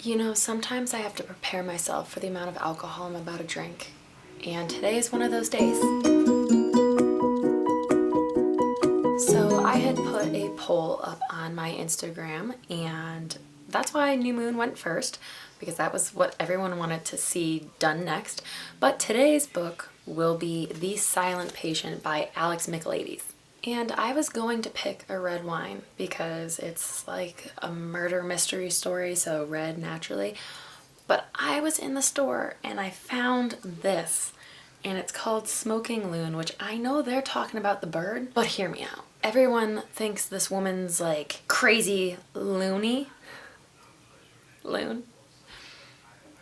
You know, sometimes I have to prepare myself for the amount of alcohol I'm about to drink, and today is one of those days. So I had put a poll up on my Instagram, and that's why New Moon went first, because that was what everyone wanted to see done next. But today's book will be The Silent Patient by Alex Michaelides. And I was going to pick a red wine because it's like a murder mystery story, so red naturally. But I was in the store and I found this, and it's called Smoking Loon, which I know they're talking about the bird, but hear me out. Everyone thinks this woman's like crazy loony. Loon?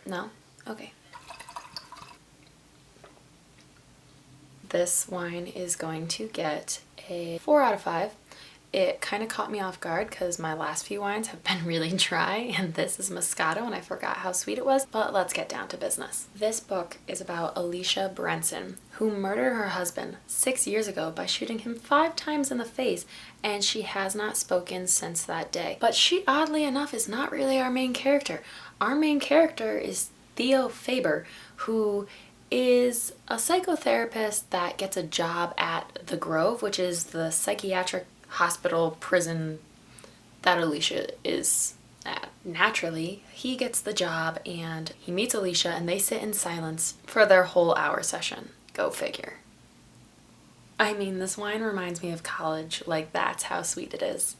No? Okay. This wine is going to get a 4 out of 5. It kind of caught me off guard because my last few wines have been really dry, and this is Moscato and I forgot how sweet it was, but let's get down to business. This book is about Alicia Brenson, who murdered her husband 6 years ago by shooting him 5 times in the face, and she has not spoken since that day. But she, oddly enough, is not really our main character. Our main character is Theo Faber, who is a psychotherapist that gets a job at the Grove, which is the psychiatric hospital prison that Alicia is at. Naturally, he gets the job and he meets Alicia and they sit in silence for their whole hour session. Go figure. I mean, this wine reminds me of college, like that's how sweet it is.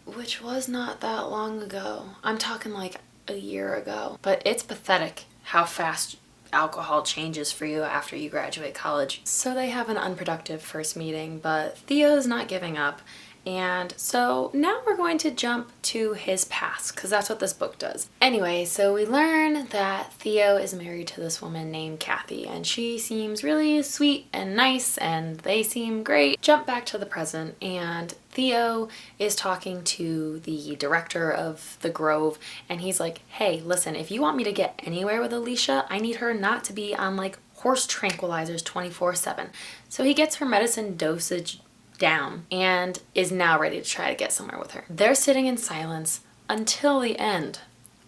Which was not that long ago. I'm talking like a year ago. But it's pathetic how fast alcohol changes for you after you graduate college. So they have an unproductive first meeting, but Theo's not giving up. And so now we're going to jump to his past, because that's what this book does. Anyway, so we learn that Theo is married to this woman named Kathy, and she seems really sweet and nice, and they seem great. Jump back to the present, and Theo is talking to the director of the Grove, and he's like, hey, listen, if you want me to get anywhere with Alicia, I need her not to be on like horse tranquilizers 24/7. So he gets her medicine dosage down and is now ready to try to get somewhere with her. They're sitting in silence until the end,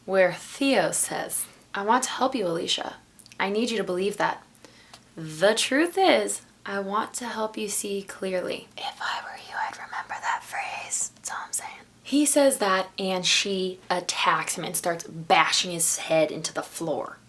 where Theo says, I want to help you, Alicia. I need you to believe that. The truth is, I want to help you see clearly. If I were you, I'd remember that phrase. That's all I'm saying. He says that, and she attacks him and starts bashing his head into the floor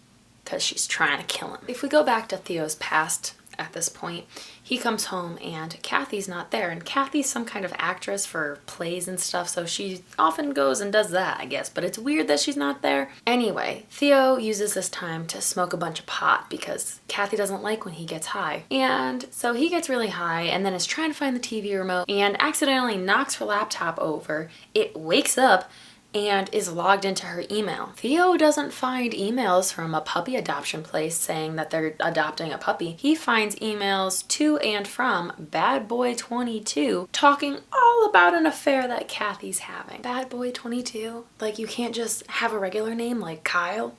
because she's trying to kill him. If we go back to Theo's past, at this point, he comes home and Kathy's not there, and Kathy's some kind of actress for plays and stuff, so she often goes and does that, I guess, but it's weird that she's not there. Anyway, Theo uses this time to smoke a bunch of pot because Kathy doesn't like when he gets high. And so he gets really high and then is trying to find the TV remote and accidentally knocks her laptop over. It wakes up and is logged into her email. Theo doesn't find emails from a puppy adoption place saying that they're adopting a puppy. He finds emails to and from Bad Boy 22 talking all about an affair that Kathy's having. Bad Boy 22? Like, you can't just have a regular name like Kyle?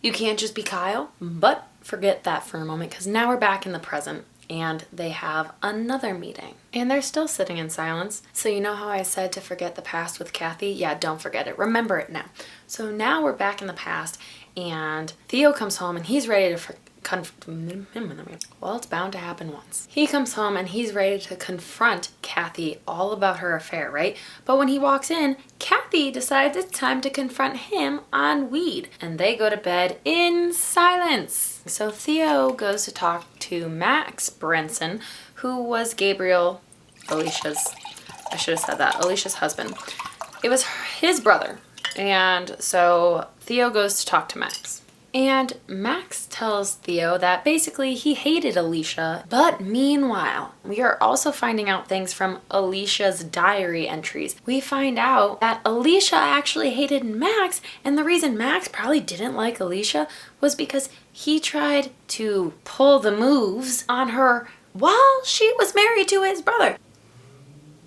You can't just be Kyle? But forget that for a moment, because now we're back in the present and they have another meeting. And they're still sitting in silence. So you know how I said to forget the past with Kathy? Yeah, don't forget it. Remember it now. So now we're back in the past, and Theo comes home and he's ready to well, it's bound to happen once. He comes home and he's ready to confront Kathy all about her affair, right? But when he walks in, Kathy decides it's time to confront him on weed, and they go to bed in silence. So Theo goes to talk to Max Brenson, who was Alicia's husband. It was his brother. And so Theo goes to talk to Max. And Max tells Theo that basically he hated Alicia, but meanwhile, we are also finding out things from Alicia's diary entries. We find out that Alicia actually hated Max, and the reason Max probably didn't like Alicia was because he tried to pull the moves on her while she was married to his brother.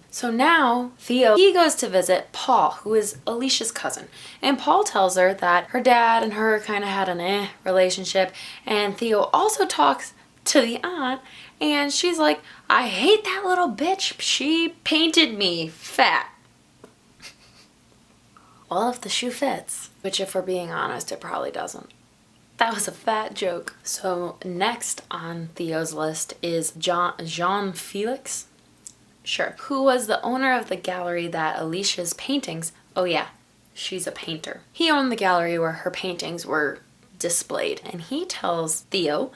So now Theo, he goes to visit Paul, who is Alicia's cousin. And Paul tells her that her dad and her kind of had an relationship. And Theo also talks to the aunt, and she's like, I hate that little bitch. She painted me fat. Well, if the shoe fits. Which, if we're being honest, it probably doesn't. That was a fat joke. So next on Theo's list is Jean Felix, sure, who was the owner of the gallery that Alicia's paintings, oh yeah, she's a painter. He owned the gallery where her paintings were displayed, and he tells Theo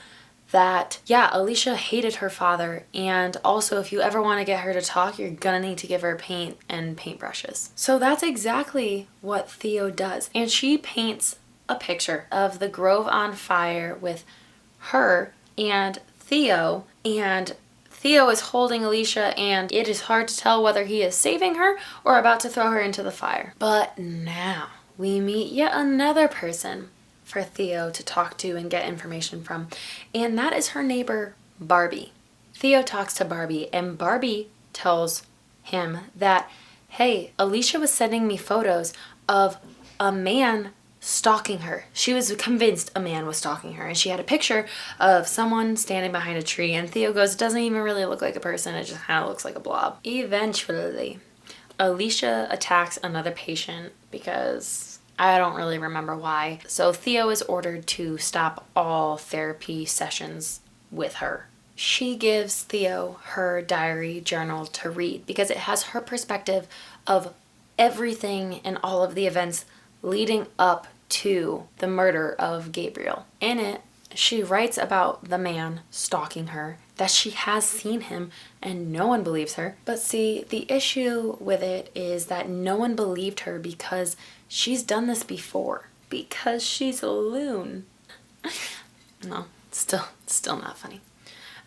that, yeah, Alicia hated her father, and also if you ever want to get her to talk, you're gonna need to give her paint and paintbrushes. So that's exactly what Theo does. And she paints a picture of the grove on fire with her and Theo is holding Alicia, and it is hard to tell whether he is saving her or about to throw her into the fire. But now we meet yet another person for Theo to talk to and get information from, and that is her neighbor, Barbie. Theo talks to Barbie, and Barbie tells him that, hey, Alicia was sending me photos of a man stalking her. She was convinced a man was stalking her, and she had a picture of someone standing behind a tree, and Theo goes, it doesn't even really look like a person, it just kind of looks like a blob. Eventually, Alicia attacks another patient because I don't really remember why. So Theo is ordered to stop all therapy sessions with her. She gives Theo her diary journal to read because it has her perspective of everything and all of the events leading up to the murder of Gabriel. In it, she writes about the man stalking her, that she has seen him and no one believes her. But see, the issue with it is that no one believed her because she's done this before. Because she's a loon. No, still not funny.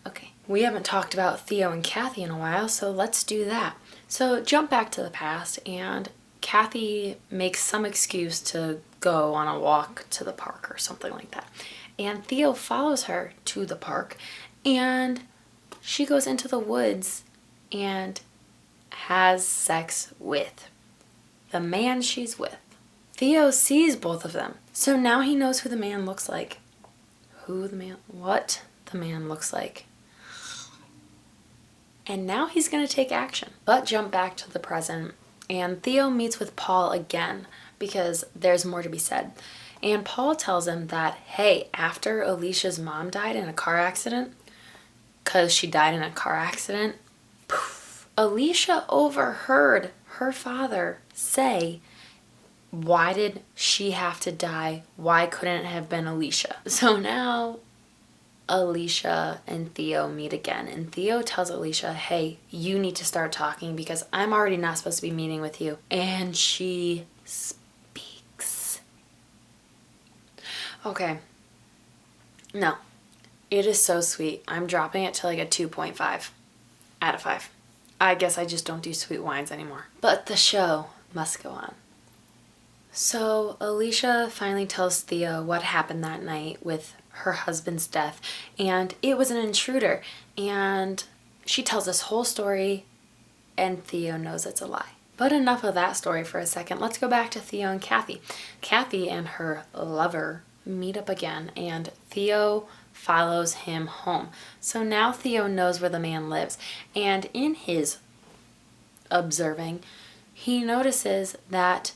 Okay, we haven't talked about Theo and Kathy in a while, so let's do that. So jump back to the past, and Kathy makes some excuse to go on a walk to the park or something like that. And Theo follows her to the park, and she goes into the woods and has sex with the man she's with. Theo sees both of them, so now he knows who the man looks like. What the man looks like. And now he's going to take action. But jump back to the present, and Theo meets with Paul again because there's more to be said. And Paul tells him that, hey, after Alicia's mom died in a car accident, because she died in a car accident, poof, Alicia overheard her father say, why did she have to die? Why couldn't it have been Alicia? So now Alicia and Theo meet again, and Theo tells Alicia, hey, you need to start talking because I'm already not supposed to be meeting with you. And she speaks. Okay. No. It is so sweet. I'm dropping it to like a 2.5 out of 5. I guess I just don't do sweet wines anymore. But the show must go on. So Alicia finally tells Theo what happened that night with her husband's death, and it was an intruder, and she tells this whole story, and Theo knows it's a lie. But enough of that story for a second. Let's go back to Theo and Kathy. Kathy and her lover meet up again, and Theo follows him home. So now Theo knows where the man lives, and in his observing, he notices that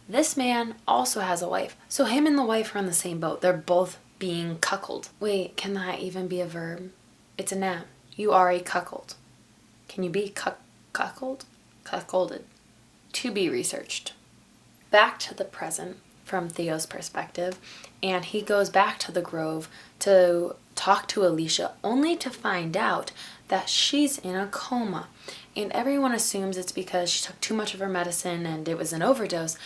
this man also has a wife. So him and the wife are on the same boat. They're both being cuckolded. Wait, can that even be a verb? It's a noun. You are a cuckold. Can you be cuckold? Cuckolded. To be researched. Back to the present from Theo's perspective, and he goes back to the grove to talk to Alicia, only to find out that she's in a coma. And everyone assumes it's because she took too much of her medicine and it was an overdose.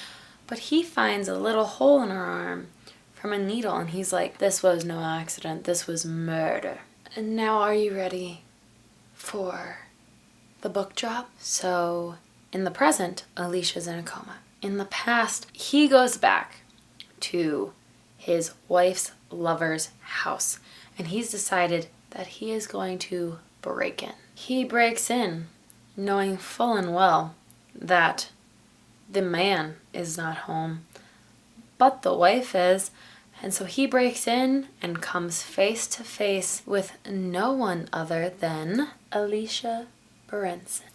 But he finds a little hole in her arm from a needle, and he's like, this was no accident, this was murder. And now are you ready for the book drop? So in the present, Alicia's in a coma. In the past, he goes back to his wife's lover's house, and he's decided that he is going to break in. He breaks in knowing full and well that the man is not home, but the wife is. And so he breaks in and comes face to face with no one other than Alicia Berenson.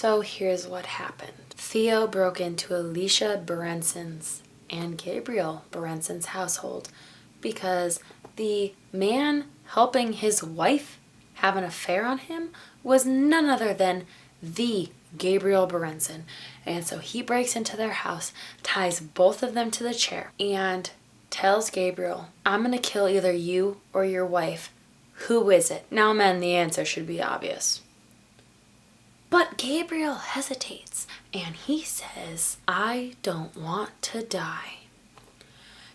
So here's what happened. Theo broke into Alicia Berenson's and Gabriel Berenson's household because the man helping his wife have an affair on him was none other than the Gabriel Berenson. And so he breaks into their house, ties both of them to the chair, and tells Gabriel, I'm gonna kill either you or your wife. Who is it? Now, men, the answer should be obvious. But Gabriel hesitates, and he says, I don't want to die.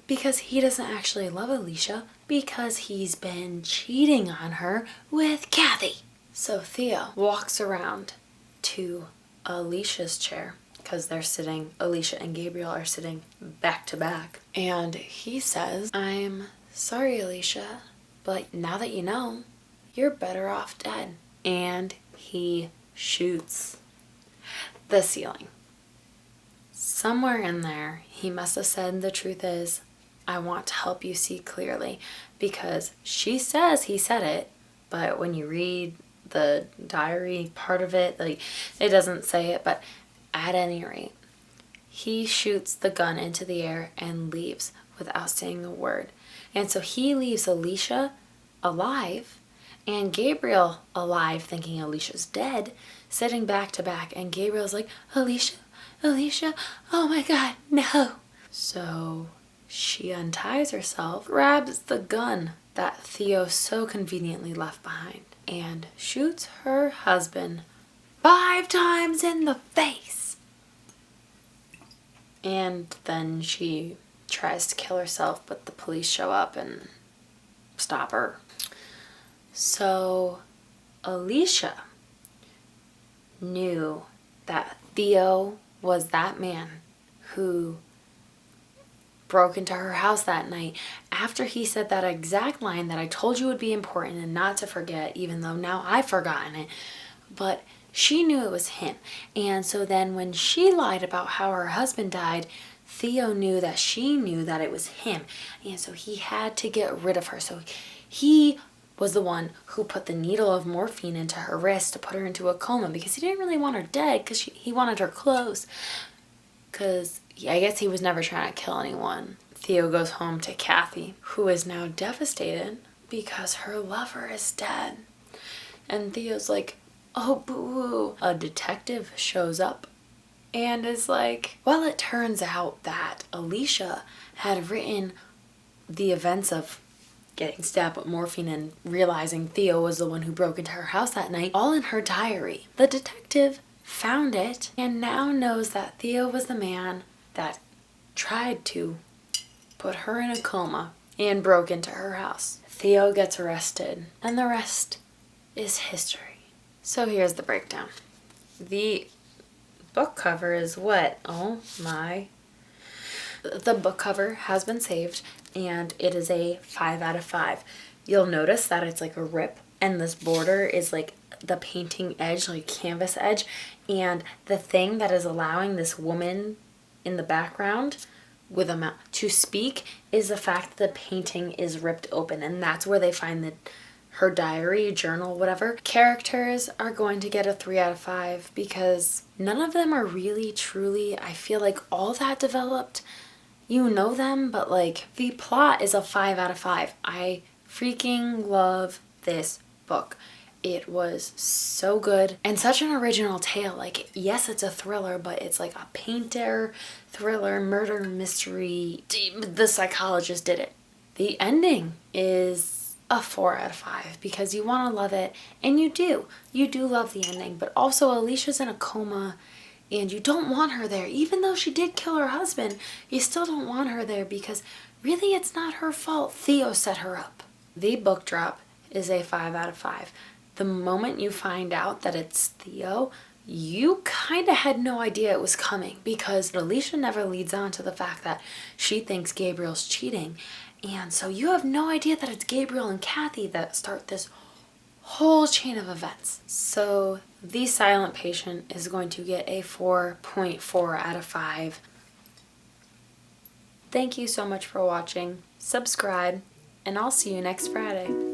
Because he doesn't actually love Alicia, because he's been cheating on her with Kathy. So Theo walks around to Alicia's chair, because they're sitting, Alicia and Gabriel are sitting back to back. And he says, I'm sorry, Alicia, but now that you know, you're better off dead. And he shoots the ceiling. Somewhere in there, he must have said, the truth is, I want to help you see clearly, because she says he said it, but when you read the diary part of it, like, it doesn't say it, but at any rate, he shoots the gun into the air and leaves without saying a word. And so he leaves Alicia alive and Gabriel alive, thinking Alicia's dead, sitting back to back, and Gabriel's like, Alicia, Alicia, oh my God, no. So she unties herself, grabs the gun that Theo so conveniently left behind, and shoots her husband 5 times in the face. And then she tries to kill herself, but the police show up and stop her. So Alicia knew that Theo was that man who broke into her house that night after he said that exact line that I told you would be important and not to forget, even though now I've forgotten it. But she knew it was him. And so then when she lied about how her husband died, Theo knew that she knew that it was him. And so he had to get rid of her. So he was the one who put the needle of morphine into her wrist to put her into a coma, because he didn't really want her dead, because he wanted her close. Because I guess he was never trying to kill anyone. Theo goes home to Kathy, who is now devastated because her lover is dead. And Theo's like, oh boo. A detective shows up and is like, well, it turns out that Alicia had written the events of getting stabbed with morphine and realizing Theo was the one who broke into her house that night, all in her diary. The detective found it and now knows that Theo was the man that tried to put her in a coma and broke into her house. Theo gets arrested, and the rest is history. So here's the breakdown. The book cover is what? Oh my. The book cover has been saved, and it is a 5 out of 5. You'll notice that it's like a rip, and this border is like the painting edge, like canvas edge, and the thing that is allowing this woman in the background with a mouth to speak is the fact that the painting is ripped open, and that's where they find her diary, journal, whatever. Characters are going to get a 3 out of 5 because none of them are really, truly, I feel like, all that developed. You know them, but like the plot is a 5 out of 5. I freaking love this book. It was so good and such an original tale. Like, yes, it's a thriller, but it's like a painter, thriller, murder mystery. The psychologist did it. The ending is a 4 out of 5 because you want to love it, and you do. You do love the ending, but also Alicia's in a coma and you don't want her there. Even though she did kill her husband, you still don't want her there because really it's not her fault. Theo set her up. The book drop is a 5 out of 5. The moment you find out that it's Theo, you kind of had no idea it was coming because Alicia never leads on to the fact that she thinks Gabriel's cheating. And so you have no idea that it's Gabriel and Kathy that start this whole chain of events. So The Silent Patient is going to get a 4.4 out of 5. Thank you so much for watching. Subscribe, and I'll see you next Friday.